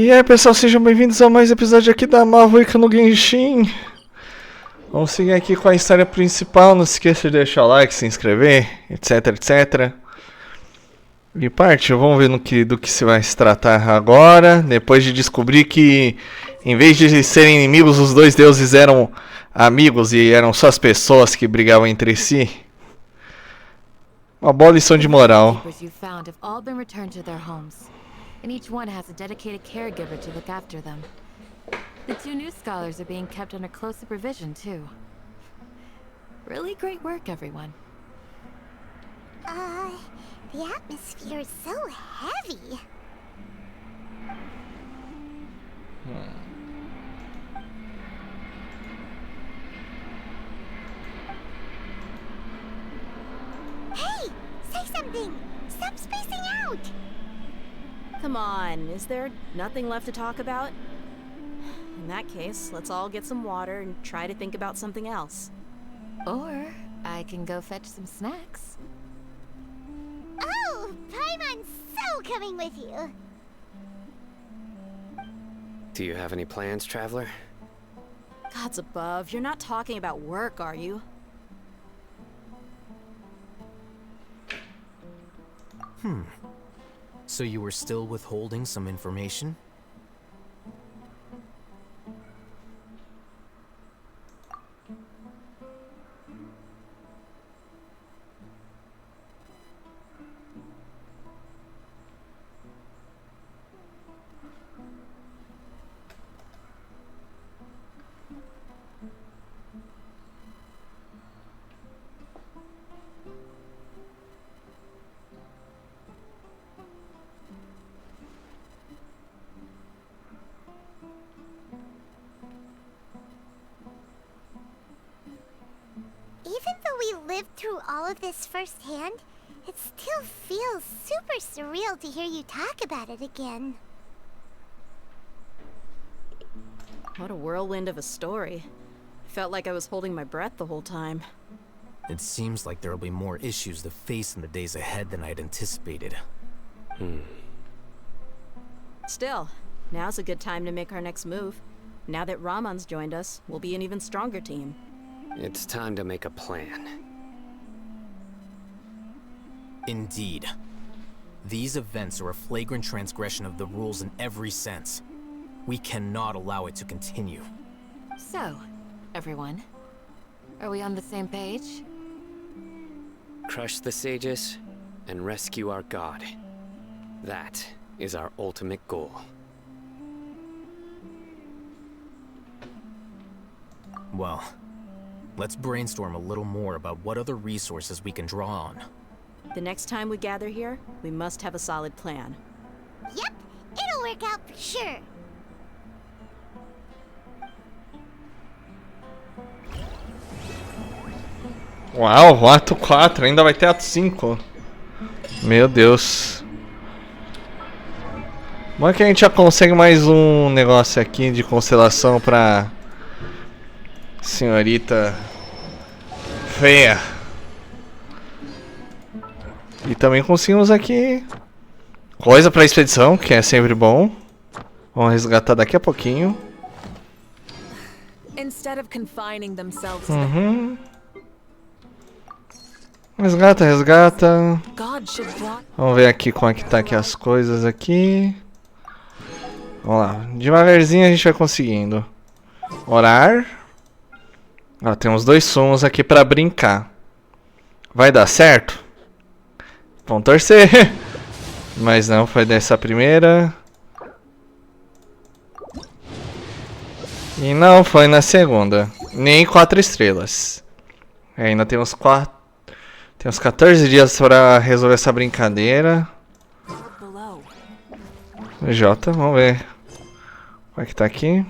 E aí pessoal, sejam bem-vindos a mais um episódio aqui da Mavuika no Genshin. Vamos seguir aqui com a história principal, não se esqueça de deixar o like, se inscrever, etc, etc. E parte, vamos ver do que se vai se tratar agora, depois de descobrir que em vez de serem inimigos, os dois deuses eram amigos e eram só as pessoas que brigavam entre si. Uma boa lição de moral. And each one has a dedicated caregiver to look after them. The two new scholars are being kept under close supervision, too. Really great work, everyone. The atmosphere is so heavy. Hey! Say something! Stop spacing out! Come on, is there nothing left to talk about? In that case, let's all get some water and try to think about something else. Or I can go fetch some snacks. Oh, Paimon's so coming with you. Do you have any plans, traveler? Gods above, you're not talking about work, are you? So you were still withholding some information? Even though we lived through all of this firsthand, it still feels super surreal to hear you talk about it again. What a whirlwind of a story. Felt like I was holding my breath the whole time. It seems like there'll be more issues to face in the days ahead than I'd anticipated. Still, now's a good time to make our next move. Now that Ramon's joined us, we'll be an even stronger team. It's time to make a plan. Indeed. These events are a flagrant transgression of the rules in every sense. We cannot allow it to continue. So, everyone, are we on the same page? Crush the sages and rescue our god. That is our ultimate goal. Well, let's brainstorm a little more about what other resources we can draw on. The next time we gather here, we must have a solid plan. Yep, it'll work out for sure. Uau, ato 4, ainda vai ter ato 5. Meu Deus. Bom que a gente já consegue mais um negócio aqui de constelação pra senhorita feia. E também conseguimos aqui coisa pra expedição, que é sempre bom. Vamos resgatar daqui a pouquinho. Instead of confining themselves to Resgata, resgata. God should block. Vamos ver aqui como é que tá aqui as coisas aqui. Vamos lá, devagarzinho a gente vai conseguindo. Orar. Ó, temos 2 sumos aqui pra brincar. Vai dar certo? Vamos torcer. Mas não, foi dessa primeira. E não foi na segunda. Nem 4 estrelas. Ainda temos 14 dias para resolver essa brincadeira. J, vamos ver. Como é que tá aqui?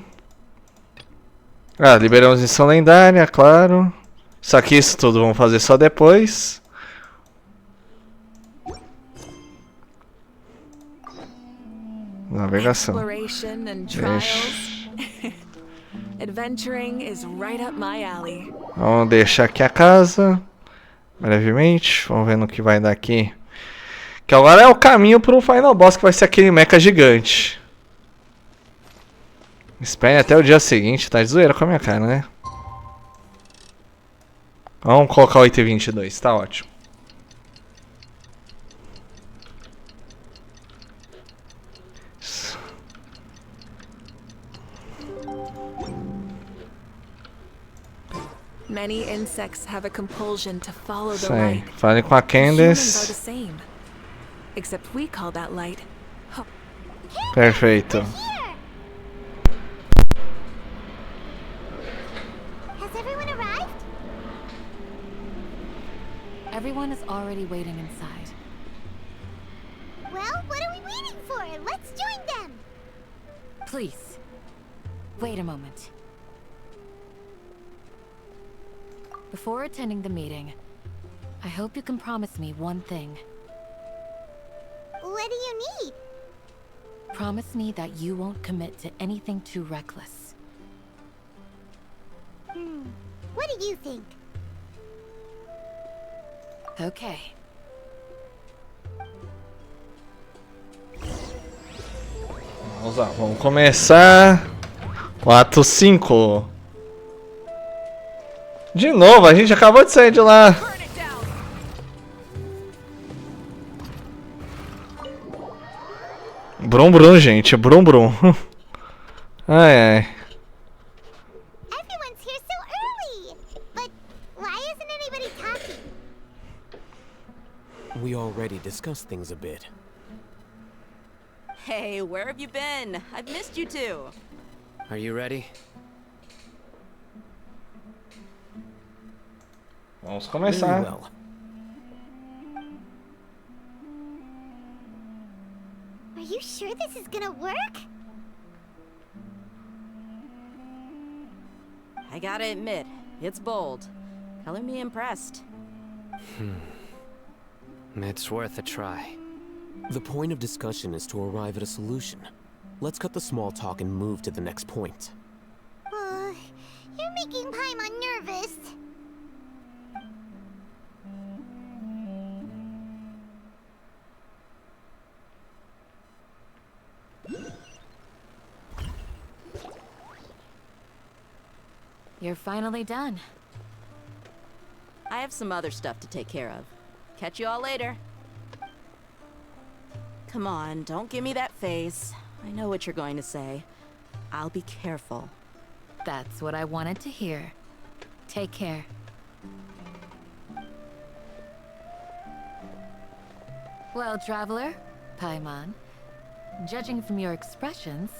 Ah, liberamos missão lendária, claro. Só que isso tudo vamos fazer só depois. Navegação. Adventuring is right up my alley. Vamos deixar aqui a casa. Brevemente. Vamos ver no que vai dar aqui. Que agora é o caminho pro final boss, que vai ser aquele mecha gigante. Espere até o dia seguinte, tá de zoeira com a minha cara, né? Vamos colocar 8h22, tá ótimo. Many insects have a compulsion to follow the Isso aí. light. Fale com a Humans are the Candace. same. Except we call that light. Perfeito. Here! Has everyone arrived? Everyone is already waiting inside. Well, what are we waiting for? Let's join them! Please, wait a moment. Before attending the meeting, I hope you can promise me one thing. What do you need? Promise me that you won't commit to anything too reckless. What do you think? Okay. Vamos lá, vamos começar o ato 5. De novo, a gente acabou de sair de lá. Brum brum, gente, brum brum. Ai ai. Everyone's here so early! But why isn't anybody talking? We already discussed things a bit. Hey, where have you been? I've missed you two. Are you ready? Vamos Very começar. well. Are you sure this is gonna work? I gotta admit, it's bold. Color me impressed. It's worth a try. The point of discussion is to arrive at a solution. Let's cut the small talk and move to the next point. You're making Paimon nervous. You're finally done. I have some other stuff to take care of. Catch you all later. Come on, don't give me that face. I know what you're going to say. I'll be careful. That's what I wanted to hear. Take care. Well, traveler, Paimon, judging from your expressions,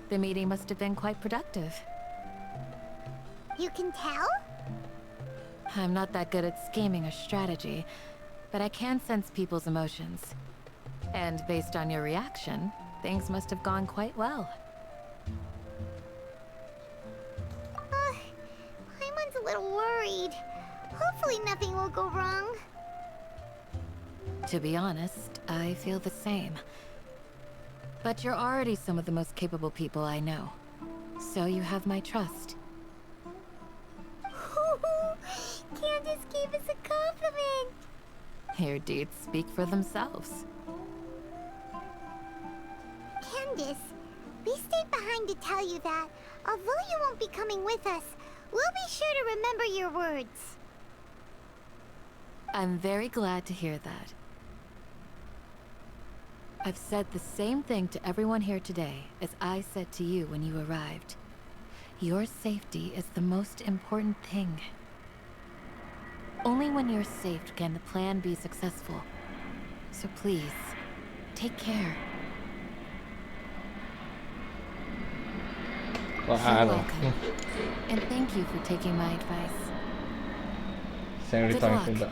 the meeting must have been quite productive. You can tell? I'm not that good at scheming or strategy, but I can sense people's emotions. And based on your reaction, things must have gone quite well. Paimon's a little worried. Hopefully nothing will go wrong. To be honest, I feel the same. But you're already some of the most capable people I know. So you have my trust. Candace gave us a compliment. Your deeds speak for themselves. Candace, we stayed behind to tell you that, although you won't be coming with us, we'll be sure to remember your words. I'm very glad to hear that. I've said the same thing to everyone here today as I said to you when you arrived. Your safety is the most important thing. Only when you're safe can the plan be successful. So please, take care. You're Claro. welcome. And thank you for taking my advice. Sempre Good tome luck. cuidado.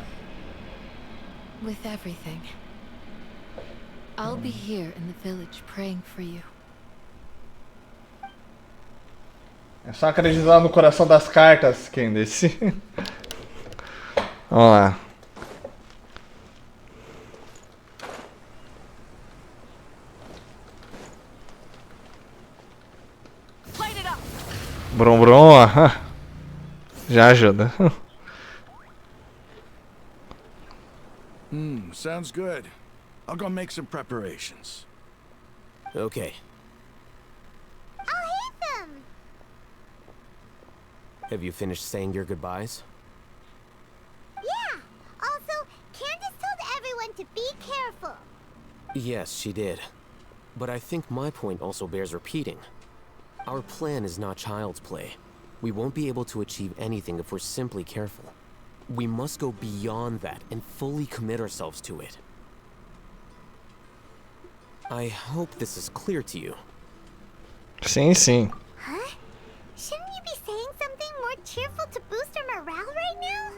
With everything. I'll be here in the village praying for you. É só acreditar no coração das cartas, Candace. Vamos lá. Brum brum, ó. Já ajuda. Sounds good. I'll go make some preparations. Okay. I'll hit them. Have you finished saying your goodbyes? Yeah. Also, Candace told everyone to be careful. Yes, she did. But I think my point also bears repeating. Our plan is not child's play. We won't be able to achieve anything if we're simply careful. We must go beyond that and fully commit ourselves to it. I hope this is clear to you. Sim, sim. Huh? Shouldn't you be saying something more cheerful to boost our morale right now?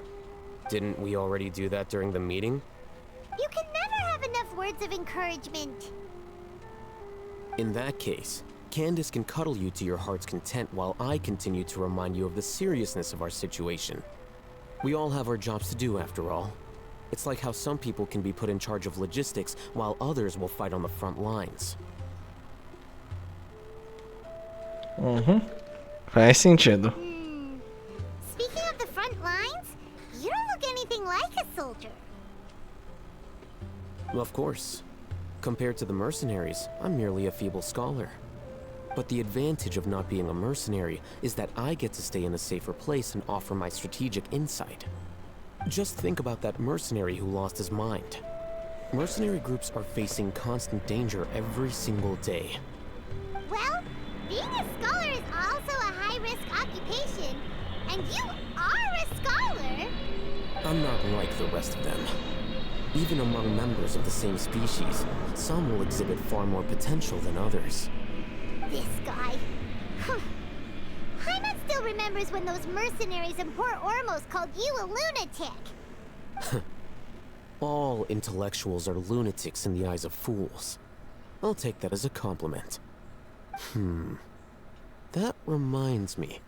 Didn't we already do that during the meeting? You can never have enough words of encouragement. In that case, Candace can cuddle you to your heart's content while I continue to remind you of the seriousness of our situation. We all have our jobs to do after all. It's like how some people can be put in charge of logistics while others will fight on the front lines. Faz sentido. Speaking of the front lines, you don't look anything like a soldier. Of course. Compared to the mercenaries, I'm merely a feeble scholar. But the advantage of not being a mercenary is that I get to stay in a safer place and offer my strategic insight. Just think about that mercenary who lost his mind. Mercenary groups are facing constant danger every single day. Well, being a scholar is also a high-risk occupation, and you are a scholar. I'm not like the rest of them. Even among members of the same species, some will exhibit far more potential than others. This guy. Hyman still remembers when those mercenaries in Port Ormos called you a lunatic. All intellectuals are lunatics in the eyes of fools. I'll take that as a compliment. That reminds me.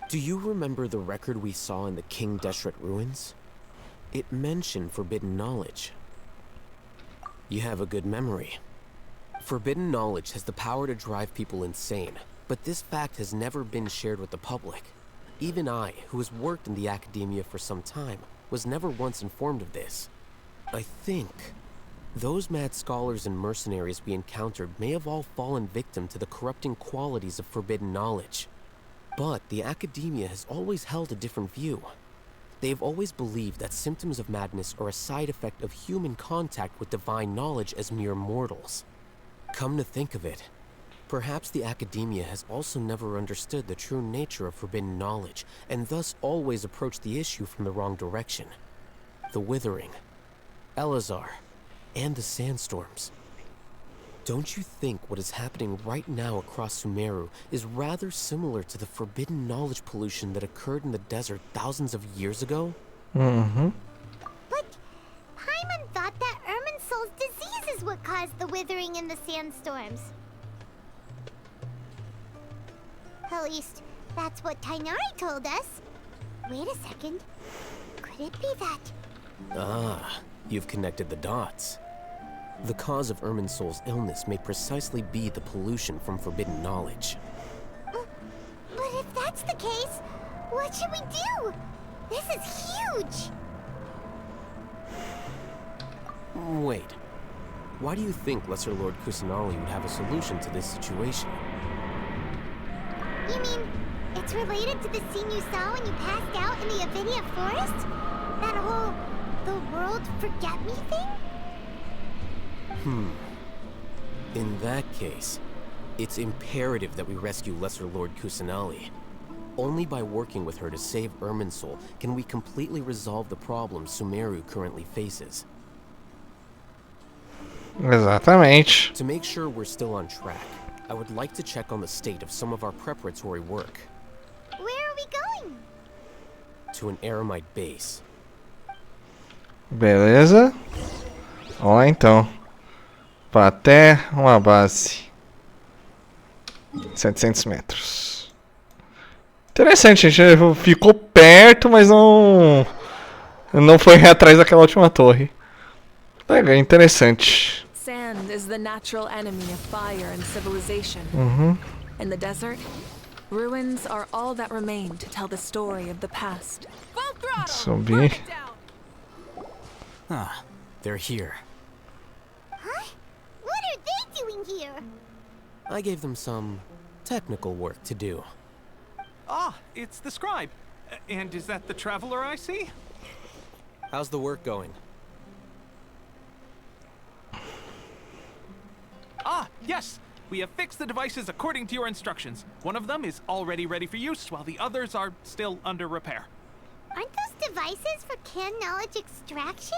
Do you remember the record we saw in the King Deshret ruins? It mentioned forbidden knowledge. You have a good memory. Forbidden knowledge has the power to drive people insane, but this fact has never been shared with the public. Even I, who has worked in the academia for some time, was never once informed of this. I think those mad scholars and mercenaries we encountered may have all fallen victim to the corrupting qualities of forbidden knowledge. But the academia has always held a different view. They have always believed that symptoms of madness are a side effect of human contact with divine knowledge as mere mortals. Come to think of it, perhaps the academia has also never understood the true nature of forbidden knowledge, and thus always approached the issue from the wrong direction. The Withering, Elazar, and the Sandstorms. Don't you think what is happening right now across Sumeru is rather similar to the forbidden knowledge pollution that occurred in the desert thousands of years ago? But Paimon thought that Irminsul's disease is what caused the withering in the sandstorms. At least, that's what Tainari told us. Wait a second. Could it be that? Ah, you've connected the dots. The cause of Irminsul's illness may precisely be the pollution from forbidden knowledge. But if that's the case, what should we do? This is huge! Wait. Why do you think Lesser Lord Kusanali would have a solution to this situation? You mean, it's related to the scene you saw when you passed out in the Avidia forest? That whole, the world forget me thing? In that case, it's imperative that we rescue Lesser Lord Kusanali. Only by working with her to save Irminsul can we completely resolve the problems Sumeru currently faces. Exatamente. To make sure we're still on track, I would like to check on the state of some of our preparatory work. Where are we going? To an Eremite base. Beleza. Vamos lá então. Até uma base. 700 metros. Interessante, a gente ficou perto, mas não foi atrás daquela última torre. Legal, interessante. Sand is the natural enemy of fire and civilization. In the desert, ruins are all that remain to tell the story of the past. Subir. Ah, they're here. Huh? What are they doing here? I gave them some technical work to do. Ah, it's the scribe. And is that the traveler I see? How's the work going? Ah, yes! We have fixed the devices according to your instructions. One of them is already ready for use, while the others are still under repair. Aren't those devices for can knowledge extraction?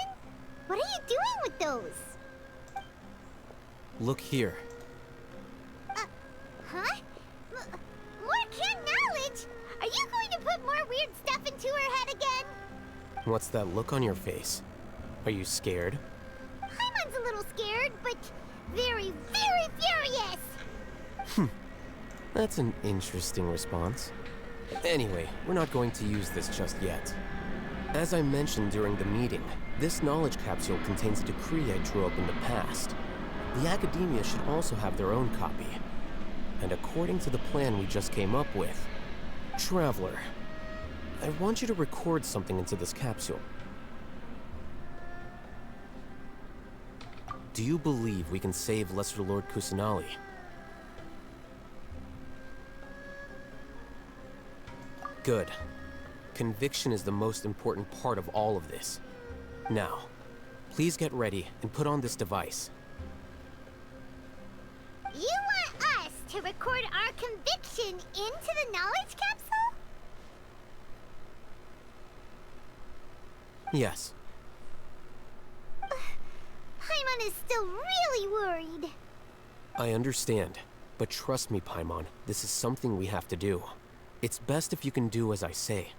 What are you doing with those? Look here. Huh? More can knowledge? Are you going to put more weird stuff into her head again? What's that look on your face? Are you scared? Paimon's a little scared, but very, very furious! That's an interesting response. Anyway, we're not going to use this just yet. As I mentioned during the meeting, this knowledge capsule contains a decree I drew up in the past. The academia should also have their own copy. And according to the plan we just came up with, Traveler, I want you to record something into this capsule. Do you believe we can save Lesser Lord Kusanali? Good. Conviction is the most important part of all of this. Now, please get ready and put on this device. You want us to record our conviction into the knowledge capsule? Yes. Paimon is still really worried. I understand, but trust me, Paimon, this is something we have to do. It's best if you can do as I say.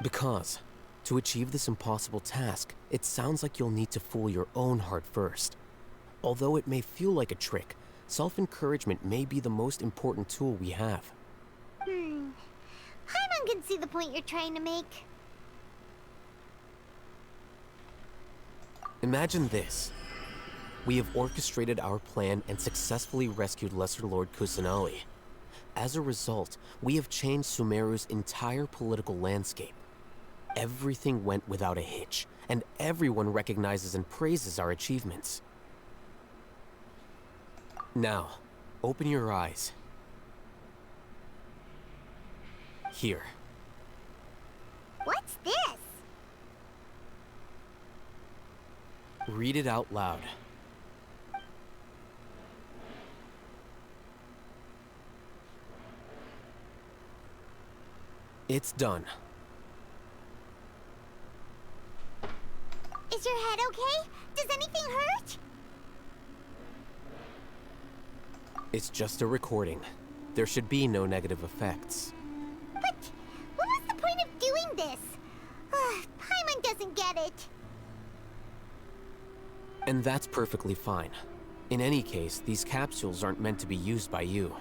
Because, to achieve this impossible task, it sounds like you'll need to fool your own heart first. Although it may feel like a trick, self-encouragement may be the most important tool we have. Paimon can see the point you're trying to make. Imagine this. We have orchestrated our plan and successfully rescued Lesser Lord Kusanali. As a result, we have changed Sumeru's entire political landscape. Everything went without a hitch, and everyone recognizes and praises our achievements. Now, open your eyes. Here. What's this? Read it out loud. It's done. Is your head okay? Does anything hurt? It's just a recording. There should be no negative effects. But what was the point of doing this? Paimon doesn't get it. And that's perfectly fine. In any case, these capsules aren't meant to be used by you.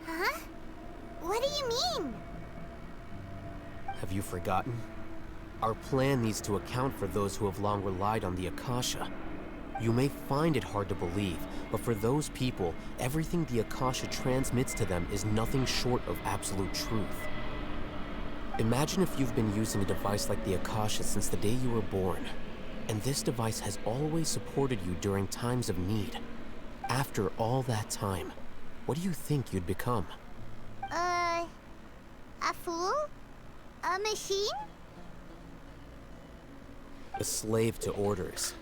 Huh? What do you mean? Have you forgotten? Our plan needs to account for those who have long relied on the Akasha. You may find it hard to believe, but for those people, everything the Akasha transmits to them is nothing short of absolute truth. Imagine if you've been using a device like the Akasha since the day you were born, and this device has always supported you during times of need. After all that time, what do you think you'd become? A fool? A machine? A slave to orders.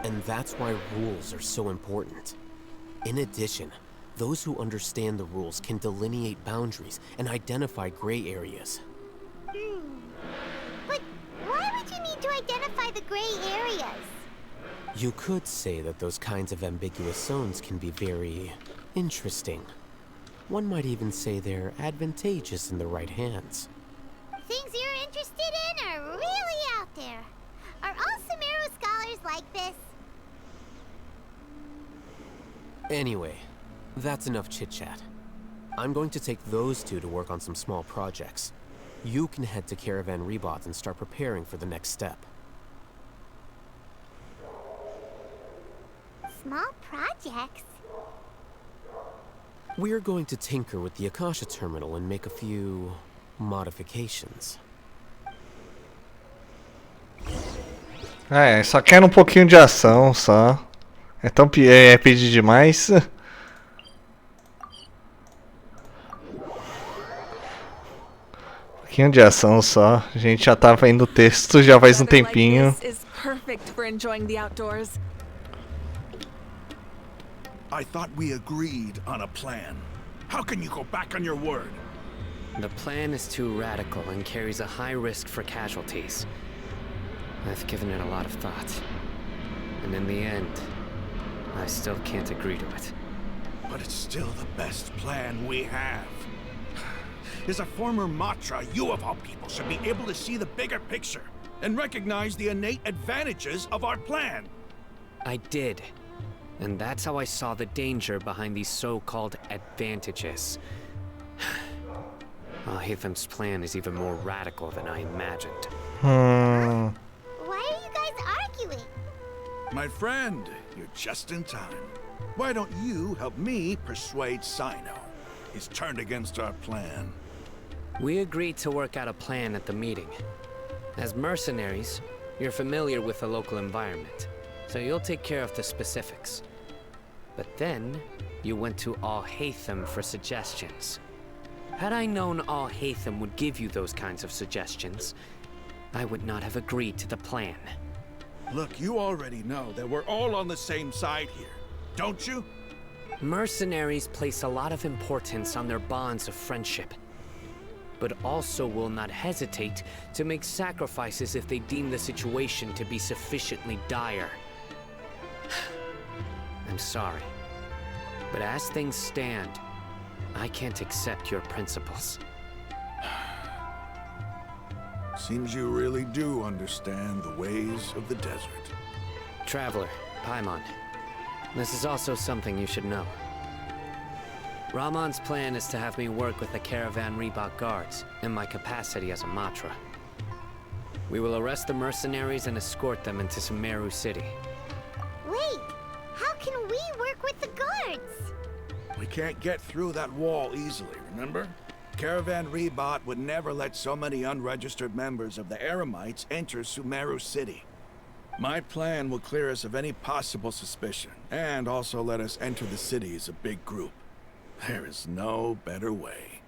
And that's why rules are so important. In addition, those who understand the rules can delineate boundaries and identify gray areas. But why would you need to identify the gray areas? You could say that those kinds of ambiguous zones can be very interesting. One might even say they're advantageous in the right hands. Things you're interested in are really out there. Are all Sumeru scholars like this? Anyway, that's enough chit-chat. I'm going to take those two to work on some small projects. You can head to Caravan Rebot and start preparing for the next step. Small projects? We're going to tinker with the Akasha terminal and make a few modifications. Só quero um pouquinho de ação, só. É pedir demais. pouquinho de ação só. A gente já tava indo texto já faz um Weather like tempinho. this is perfect for enjoying the outdoors. I thought we agreed on a plan. How can you go back on your word? The plan is too radical and carries a high risk for casualties. I've given it a lot of thought. And in the end, I still can't agree to it. But it's still the best plan we have. As a former Matra, you of all people should be able to see the bigger picture and recognize the innate advantages of our plan. I did. And that's how I saw the danger behind these so-called advantages. Hatham's plan is even more radical than I imagined. Why are you guys arguing? My friend, you're just in time. Why don't you help me persuade Sino? He's turned against our plan. We agreed to work out a plan at the meeting. As mercenaries, you're familiar with the local environment, so you'll take care of the specifics. But then, you went to Al-Haytham for suggestions. Had I known Al-Haytham would give you those kinds of suggestions, I would not have agreed to the plan. Look, you already know that we're all on the same side here, don't you? Mercenaries place a lot of importance on their bonds of friendship, but also will not hesitate to make sacrifices if they deem the situation to be sufficiently dire. I'm sorry, but as things stand, I can't accept your principles. Seems you really do understand the ways of the desert. Traveler, Paimon, this is also something you should know. Ramon's plan is to have me work with the Caravan Reebok guards in my capacity as a Matra. We will arrest the mercenaries and escort them into Sumeru City. Wait, how can we work with the guards? We can't get through that wall easily, remember? Caravan Reebok would never let so many unregistered members of the Eremites enter Sumeru City. My plan will clear us of any possible suspicion, and also let us enter the city as a big group. There is no better way.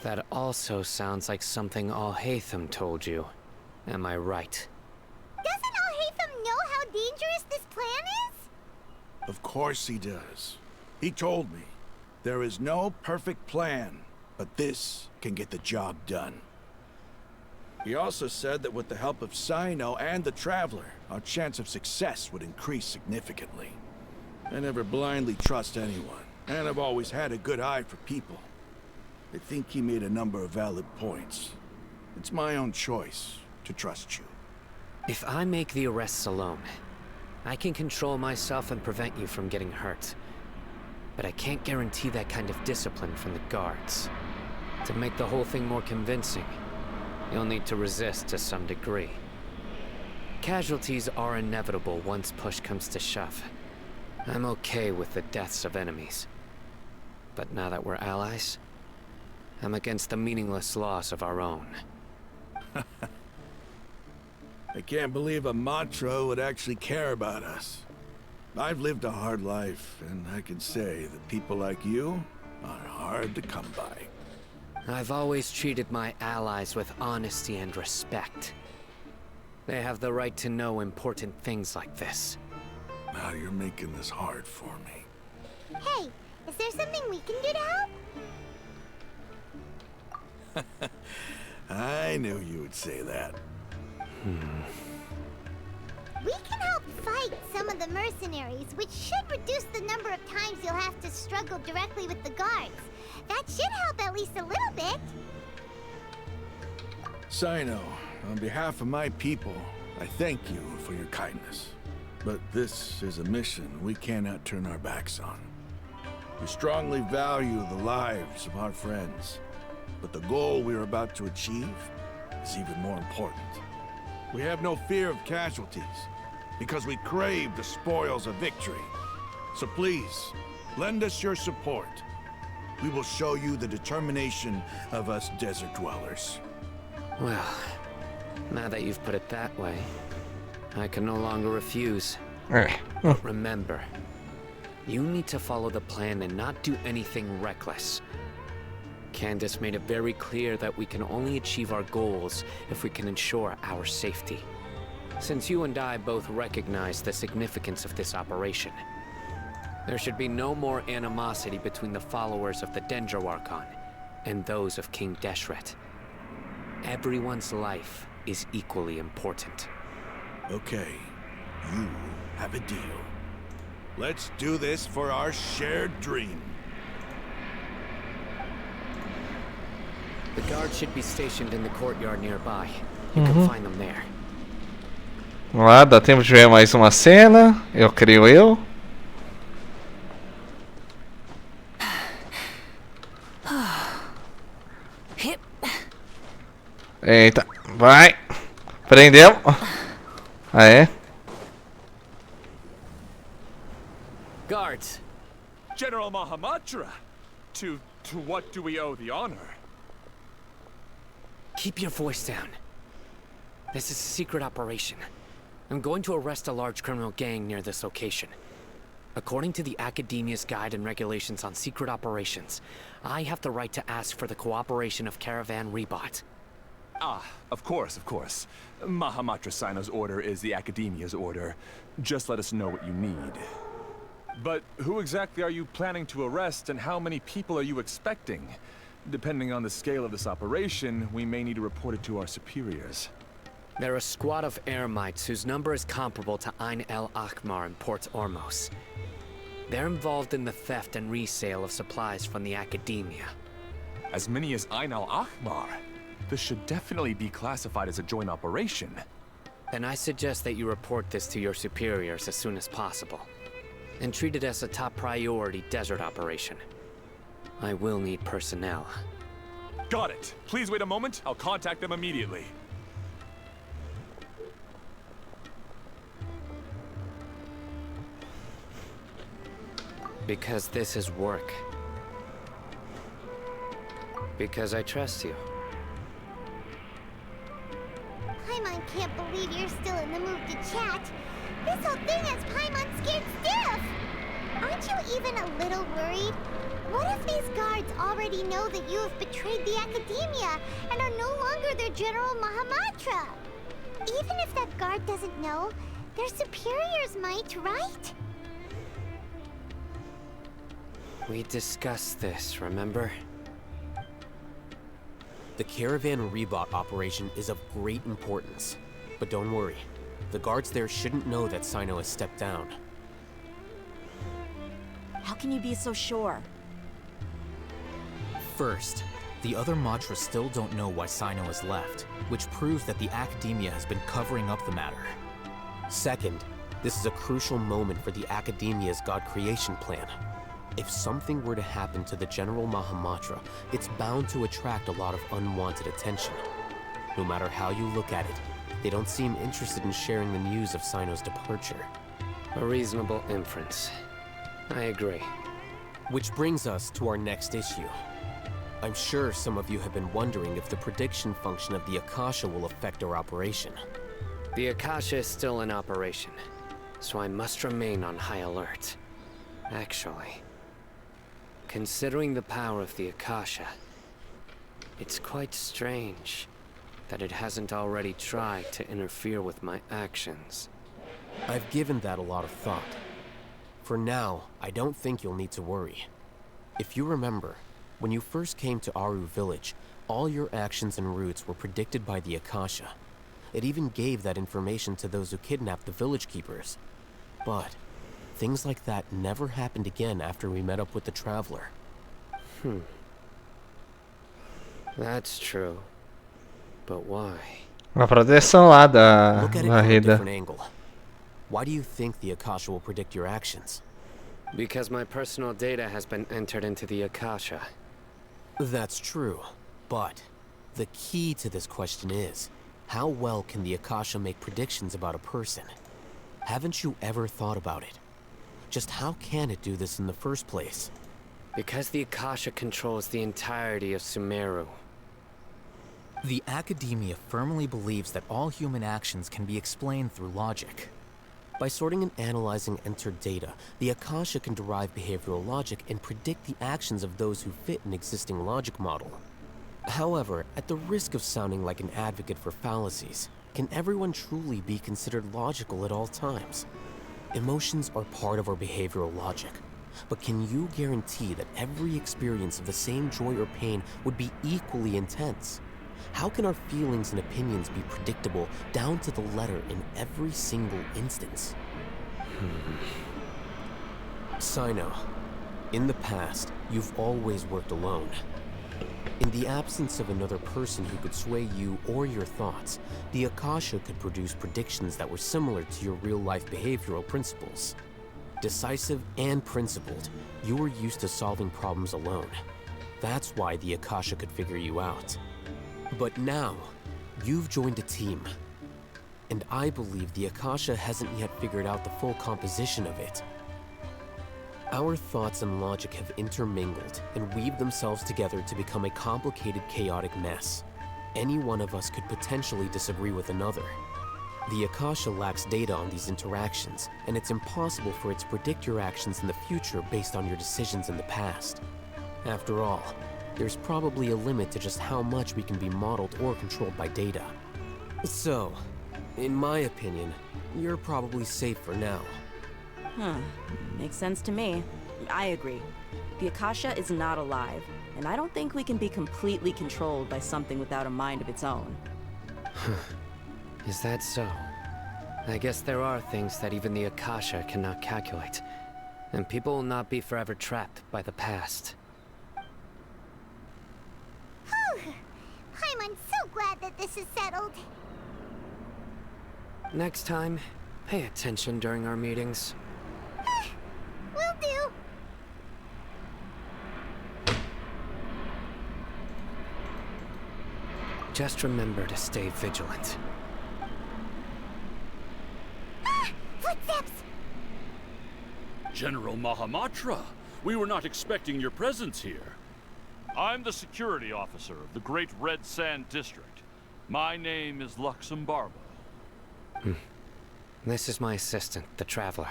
That also sounds like something Al-Haytham told you. Am I right? Doesn't Al-Haytham know how dangerous this plan is? Of course he does. He told me, there is no perfect plan, but this can get the job done. He also said that with the help of Sino and the Traveler, our chance of success would increase significantly. I never blindly trust anyone, and I've always had a good eye for people. I think he made a number of valid points. It's my own choice to trust you. If I make the arrests alone, I can control myself and prevent you from getting hurt. But I can't guarantee that kind of discipline from the guards. To make the whole thing more convincing, you'll need to resist to some degree. Casualties are inevitable once push comes to shove. I'm okay with the deaths of enemies. But now that we're allies, I'm against the meaningless loss of our own. I can't believe a Matra would actually care about us. I've lived a hard life, and I can say that people like you are hard to come by. I've always treated my allies with honesty and respect. They have the right to know important things like this. Now you're making this hard for me. Hey, is there something we can do to help? I knew you would say that. We can help fight some of the mercenaries, which should reduce the number of times you'll have to struggle directly with the guards. That should help at least a little bit. Sino, on behalf of my people, I thank you for your kindness. But this is a mission we cannot turn our backs on. We strongly value the lives of our friends, but the goal we are about to achieve is even more important. We have no fear of casualties, because we crave the spoils of victory. So please, lend us your support. We will show you the determination of us desert dwellers. Well, now that you've put it that way, I can no longer refuse. But remember, you need to follow the plan and not do anything reckless. Candace made it very clear that we can only achieve our goals if we can ensure our safety. Since you and I both recognize the significance of this operation, there should be no more animosity between the followers of the Dendro Archon and those of King Deshret. Everyone's life is equally important. Okay, you have a deal. Let's do this for our shared dream. The guards should be stationed in the courtyard nearby. You can find them there. Vamos lá, dá tempo de ver mais uma cena, eu creio eu. Eita, vai. Prendemos. Ah, é? Guards! General Mahamatra! To what do we owe the honor? Keep your voice down. This is a secret operation. I'm going to arrest a large criminal gang near this location. According to the Academia's Guide and Regulations on Secret Operations, I have the right to ask for the cooperation of Caravan Rebot. Ah, of course, of course. Mahamatra Sino's order is the Academia's order. Just let us know what you need. But who exactly are you planning to arrest, and how many people are you expecting? Depending on the scale of this operation, we may need to report it to our superiors. They're a squad of Eremites whose number is comparable to Ain el Akhmar in Port Ormos. They're involved in the theft and resale of supplies from the Academia. As many as Ain al Akhmar? This should definitely be classified as a joint operation. Then I suggest that you report this to your superiors as soon as possible, and treat it as a top priority desert operation. I will need personnel. Got it. Please wait a moment. I'll contact them immediately. Because this is work. Because I trust you. Paimon can't believe you're still in the mood to chat. This whole thing has Paimon scared stiff. Aren't you even a little worried? What if these guards already know that you have betrayed the Academia and are no longer their General Mahamatra? Even if that guard doesn't know, their superiors might, right? We discussed this, remember? The Caravan Rebot operation is of great importance. But don't worry, the guards there shouldn't know that Sino has stepped down. How can you be so sure? First, the other Matras still don't know why Sino has left, which proves that the Academia has been covering up the matter. Second, this is a crucial moment for the Academia's God creation plan. If something were to happen to the General Mahamatra, it's bound to attract a lot of unwanted attention. No matter how you look at it, they don't seem interested in sharing the news of Sino's departure. A reasonable inference. I agree. Which brings us to our next issue. I'm sure some of you have been wondering if the prediction function of the Akasha will affect our operation. The Akasha is still in operation, so I must remain on high alert. Actually, considering the power of the Akasha, it's quite strange that it hasn't already tried to interfere with my actions. I've given that a lot of thought. For now, I don't think you'll need to worry. If you remember, when you first came to Aru Village, all your actions and routes were predicted by the Akasha. It even gave that information to those who kidnapped the village keepers. But things like that never happened again after we met up with the Traveler. That's true. But why? A proteção lá da Look at it from a Rida. different angle. Why do you think the Akasha will predict your actions? Because my personal data has been entered into the Akasha. That's true, but the key to this question is, how well can the Akasha make predictions about a person? Haven't you ever thought about it? Just how can it do this in the first place? Because the Akasha controls the entirety of Sumeru. The Academia firmly believes that all human actions can be explained through logic. By sorting and analyzing entered data, the Akasha can derive behavioral logic and predict the actions of those who fit an existing logic model. However, at the risk of sounding like an advocate for fallacies, can everyone truly be considered logical at all times? Emotions are part of our behavioral logic, but can you guarantee that every experience of the same joy or pain would be equally intense? How can our feelings and opinions be predictable down to the letter in every single instance? Sino, in the past, you've always worked alone. In the absence of another person who could sway you or your thoughts, the Akasha could produce predictions that were similar to your real-life behavioral principles. Decisive and principled, you were used to solving problems alone. That's why the Akasha could figure you out. But now, you've joined a team. And I believe the Akasha hasn't yet figured out the full composition of it. Our thoughts and logic have intermingled and weaved themselves together to become a complicated, chaotic mess. Any one of us could potentially disagree with another. The Akasha lacks data on these interactions, and it's impossible for it to predict your actions in the future based on your decisions in the past. After all, there's probably a limit to just how much we can be modeled or controlled by data. So, in my opinion, you're probably safe for now. Makes sense to me. I agree. The Akasha is not alive, and I don't think we can be completely controlled by something without a mind of its own. Is that so? I guess there are things that even the Akasha cannot calculate, and people will not be forever trapped by the past. I'm so glad that this is settled. Next time, pay attention during our meetings. Will do. Just remember to stay vigilant. Footsteps! General Mahamatra, we were not expecting your presence here. I'm the security officer of the Great Red Sand District. My name is Luxembarbo. This is my assistant, the Traveler.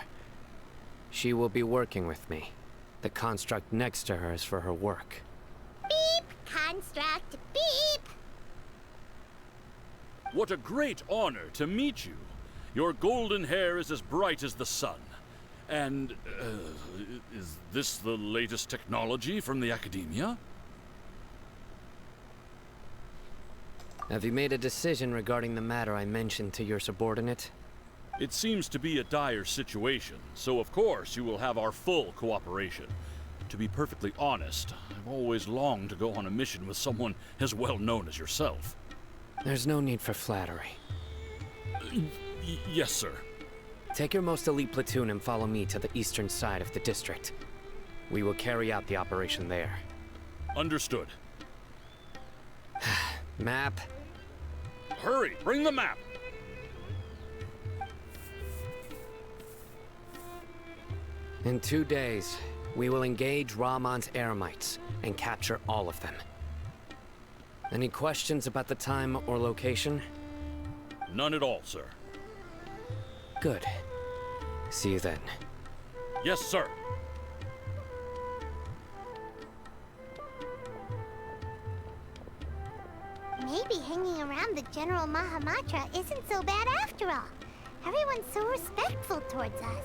She will be working with me. The construct next to her is for her work. Beep! Construct, beep! What a great honor to meet you. Your golden hair is as bright as the sun. And, is this the latest technology from the Academia? Have you made a decision regarding the matter I mentioned to your subordinate? It seems to be a dire situation, so of course you will have our full cooperation. To be perfectly honest, I've always longed to go on a mission with someone as well known as yourself. There's no need for flattery. Yes, sir. Take your most elite platoon and follow me to the eastern side of the district. We will carry out the operation there. Understood. Map. Hurry, bring the map! In 2 days, we will engage Rahman's Eremites and capture all of them. Any questions about the time or location? None at all, sir. Good. See you then. Yes, sir. Maybe hanging around the General Mahamatra isn't so bad after all. Everyone's so respectful towards us.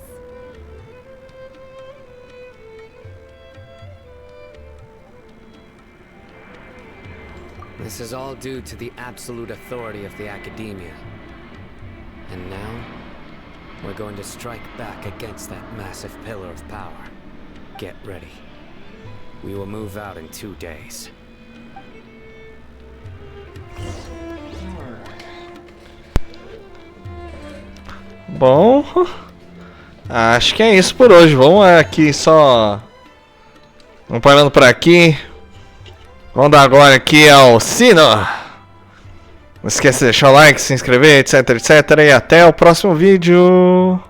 This is all due to the absolute authority of the Academia. And now, we're going to strike back against that massive pillar of power. Get ready. We will move out in 2 days. Bom, acho que é isso por hoje. Vamos aqui só... Vamos parando por aqui. Vamos dar agora aqui ao sino. Não esqueça de deixar o like, se inscrever, etc, etc. E até o próximo vídeo.